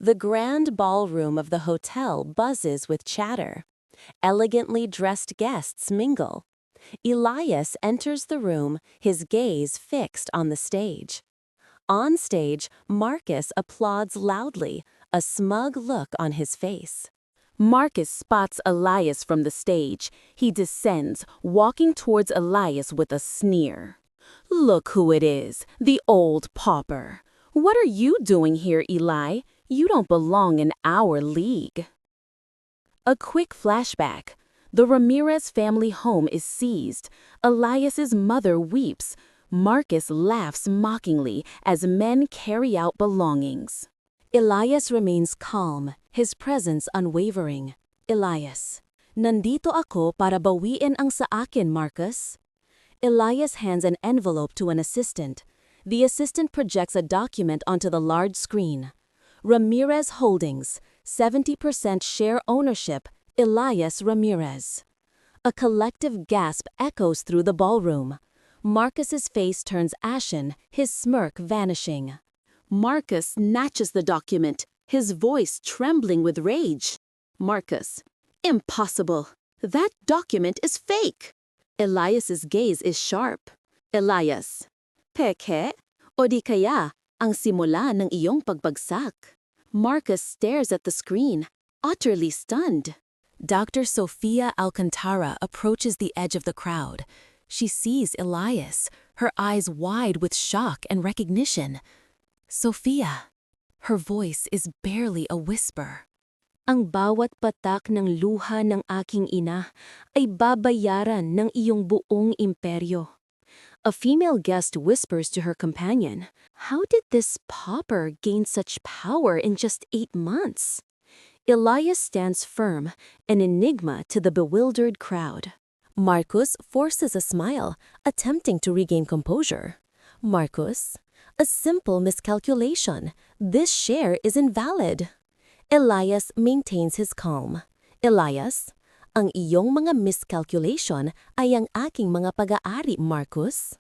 The grand ballroom of the hotel buzzes with chatter. Elegantly dressed guests mingle. Elias enters the room, his gaze fixed on the stage. On stage, Marcus applauds loudly, a smug look on his face. Marcus spots Elias from the stage. He descends, walking towards Elias with a sneer. "Look who it is, the old pauper. What are you doing here, Eli? You don't belong in our league." A quick flashback. The Ramirez family home is seized. Elias's mother weeps. Marcus laughs mockingly as men carry out belongings. Elias remains calm, his presence unwavering. "Elias, nandito ako para bawiin ang sa akin, Marcus." Elias hands an envelope to an assistant. The assistant projects a document onto the large screen. Ramirez Holdings, 70% share ownership, Elias Ramirez. A collective gasp echoes through the ballroom. Marcus's face turns ashen, his smirk vanishing. Marcus snatches the document, his voice trembling with rage. "Marcus, impossible. That document is fake." Elias's gaze is sharp. "Elias, peke? O di kaya ang simula ng iyong pagbagsak?" Marcus stares at the screen, utterly stunned. Dr. Sofia Alcantara approaches the edge of the crowd. She sees Elias, her eyes wide with shock and recognition. "Sofia." Her voice is barely a whisper. "Ang bawat patak ng luha ng aking ina ay babayaran ng iyong buong imperyo." A female guest whispers to her companion, "How did this pauper gain such power in just 8 months?" Elias stands firm, an enigma to the bewildered crowd. Marcus forces a smile, attempting to regain composure. "Marcus, a simple miscalculation. This share is invalid." Elias maintains his calm. "Elias, ang iyong mga miscalculation ay ang aking mga pag-aari, Marcus."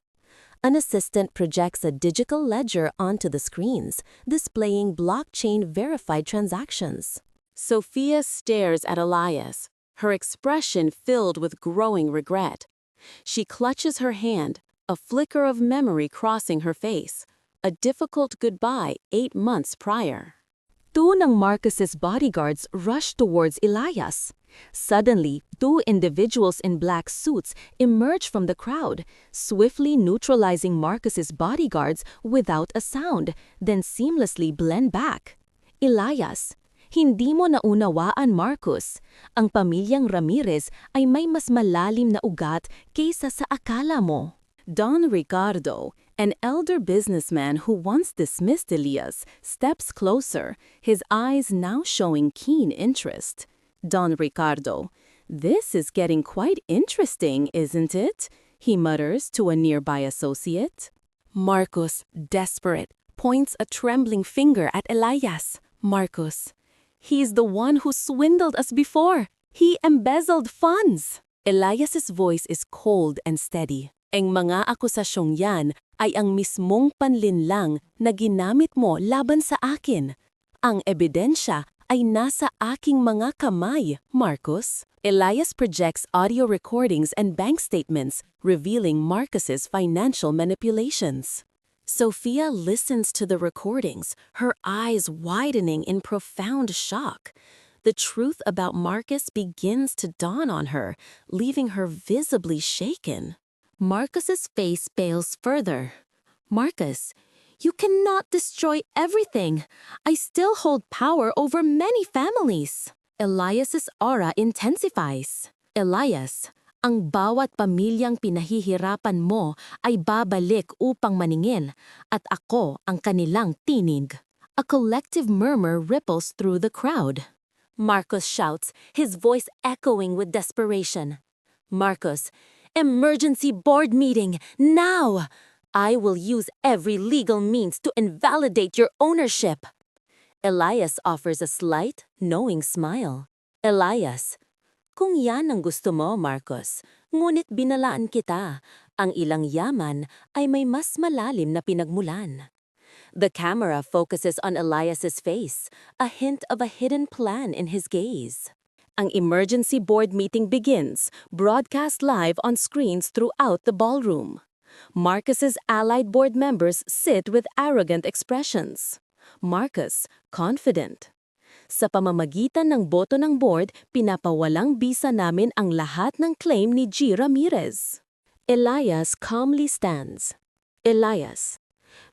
An assistant projects a digital ledger onto the screens, displaying blockchain-verified transactions. Sophia stares at Elias, her expression filled with growing regret. She clutches her hand, a flicker of memory crossing her face, a difficult goodbye 8 months prior. Two ng Marcus's bodyguards rush towards Elias. Suddenly, 2 individuals in black suits emerge from the crowd, swiftly neutralizing Marcus's bodyguards without a sound, then seamlessly blend back. "Elias, hindi mo naunawaan, Marcus. Ang pamilyang Ramirez ay may mas malalim na ugat kaysa sa akala mo." Don Ricardo, an elder businessman who once dismissed Elias, steps closer, his eyes now showing keen interest. "Don Ricardo, this is getting quite interesting, isn't it?" he mutters to a nearby associate. Marcus, desperate, points a trembling finger at Elias. "Marcus, he's the one who swindled us before. He embezzled funds." Elias's voice is cold and steady. "Ang mga akusasyong yan ay ang mismong panlinlang na ginamit mo laban sa akin. Ang ebidensya ay nasa aking mga kamay, Marcus." Elias projects audio recordings and bank statements, revealing Marcus's financial manipulations. Sophia listens to the recordings, her eyes widening in profound shock. The truth about Marcus begins to dawn on her, leaving her visibly shaken. Marcus's face pales further. "Marcus, you cannot destroy everything. I still hold power over many families." Elias's aura intensifies. "Elias, ang bawat pamilyang pinahihirapan mo ay babalik upang maningil, at ako ang kanilang tinig." A collective murmur ripples through the crowd. Marcus shouts, his voice echoing with desperation. "Marcus, emergency board meeting, now! I will use every legal means to invalidate your ownership." Elias offers a slight, knowing smile. "Elias, kung yan ang gusto mo, Marcus, ngunit binalaan kita. Ang ilang yaman ay may mas malalim na pinagmulan." The camera focuses on Elias's face, a hint of a hidden plan in his gaze. Ang emergency board meeting begins, broadcast live on screens throughout the ballroom. Marcus's allied board members sit with arrogant expressions. Marcus, confident. Sa pamamagitan ng boto ng board, pinapawalang bisa namin ang lahat ng claim ni G. Ramirez. Elias calmly stands. Elias,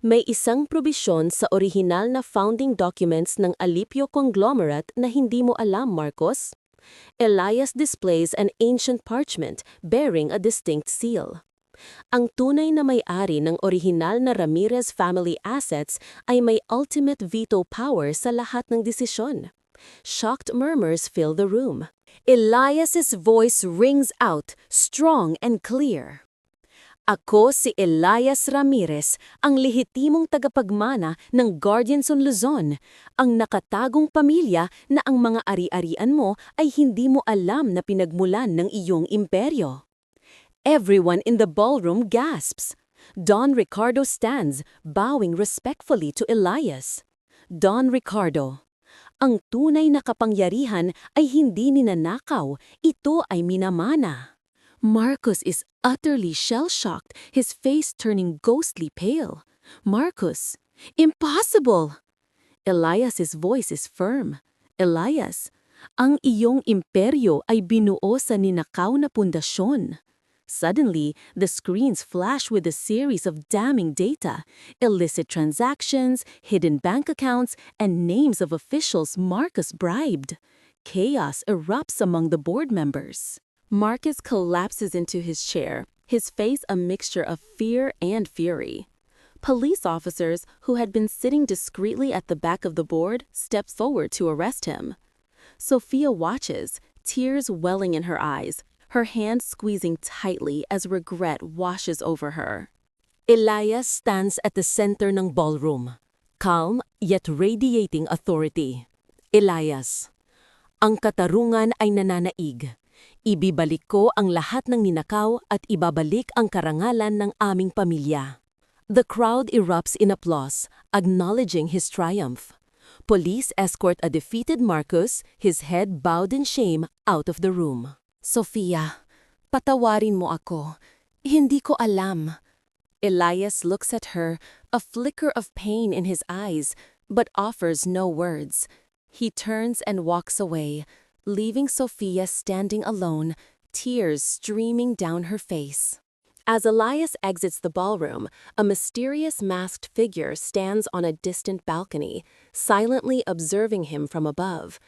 may isang probisyon sa orihinal na founding documents ng Alipio conglomerate na hindi mo alam, Marcos. Elias displays an ancient parchment bearing a distinct seal. Ang tunay na may-ari ng orihinal na Ramirez family assets ay may ultimate veto power sa lahat ng desisyon. Shocked murmurs fill the room. Elias's voice rings out, strong and clear. Ako si Elias Ramirez, ang lehitimong tagapagmana ng Guardianson Luzon, ang nakatagong pamilya na ang mga ari-arian mo ay hindi mo alam na pinagmulan ng iyong imperyo. Everyone in the ballroom gasps. Don Ricardo stands, bowing respectfully to Elias. Don Ricardo, ang tunay na kapangyarihan ay hindi ninanakaw, ito ay minamana. Marcus is utterly shell-shocked, his face turning ghostly pale. Marcus, impossible! Elias's voice is firm. Elias, ang iyong imperyo ay binuo sa ninakaw na pundasyon. Suddenly, the screens flash with a series of damning data, illicit transactions, hidden bank accounts, and names of officials Marcus bribed. Chaos erupts among the board members. Marcus collapses into his chair, his face a mixture of fear and fury. Police officers, who had been sitting discreetly at the back of the board, step forward to arrest him. Sophia watches, tears welling in her eyes, her hand squeezing tightly as regret washes over her. Elias stands at the center ng ballroom, calm yet radiating authority. Elias, ang katarungan ay nananaig. Ibibalik ko ang lahat ng ninakaw at ibabalik ang karangalan ng aming pamilya. The crowd erupts in applause, acknowledging his triumph. Police escort a defeated Marcus, his head bowed in shame, out of the room. Sophia, patawarin mo ako. Hindi ko alam. Elias looks at her, a flicker of pain in his eyes, but offers no words. He turns and walks away, leaving Sophia standing alone, tears streaming down her face. As Elias exits the ballroom, a mysterious masked figure stands on a distant balcony, silently observing him from above.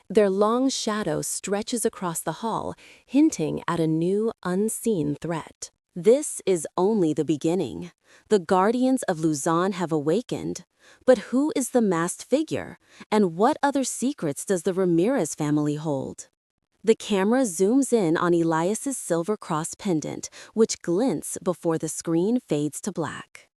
Their long shadow stretches across the hall, hinting at a new, unseen threat. This is only the beginning. The Guardians of Luzon have awakened. But who is the masked figure, and what other secrets does the Ramirez family hold? The camera zooms in on Elias's silver cross pendant, which glints before the screen fades to black.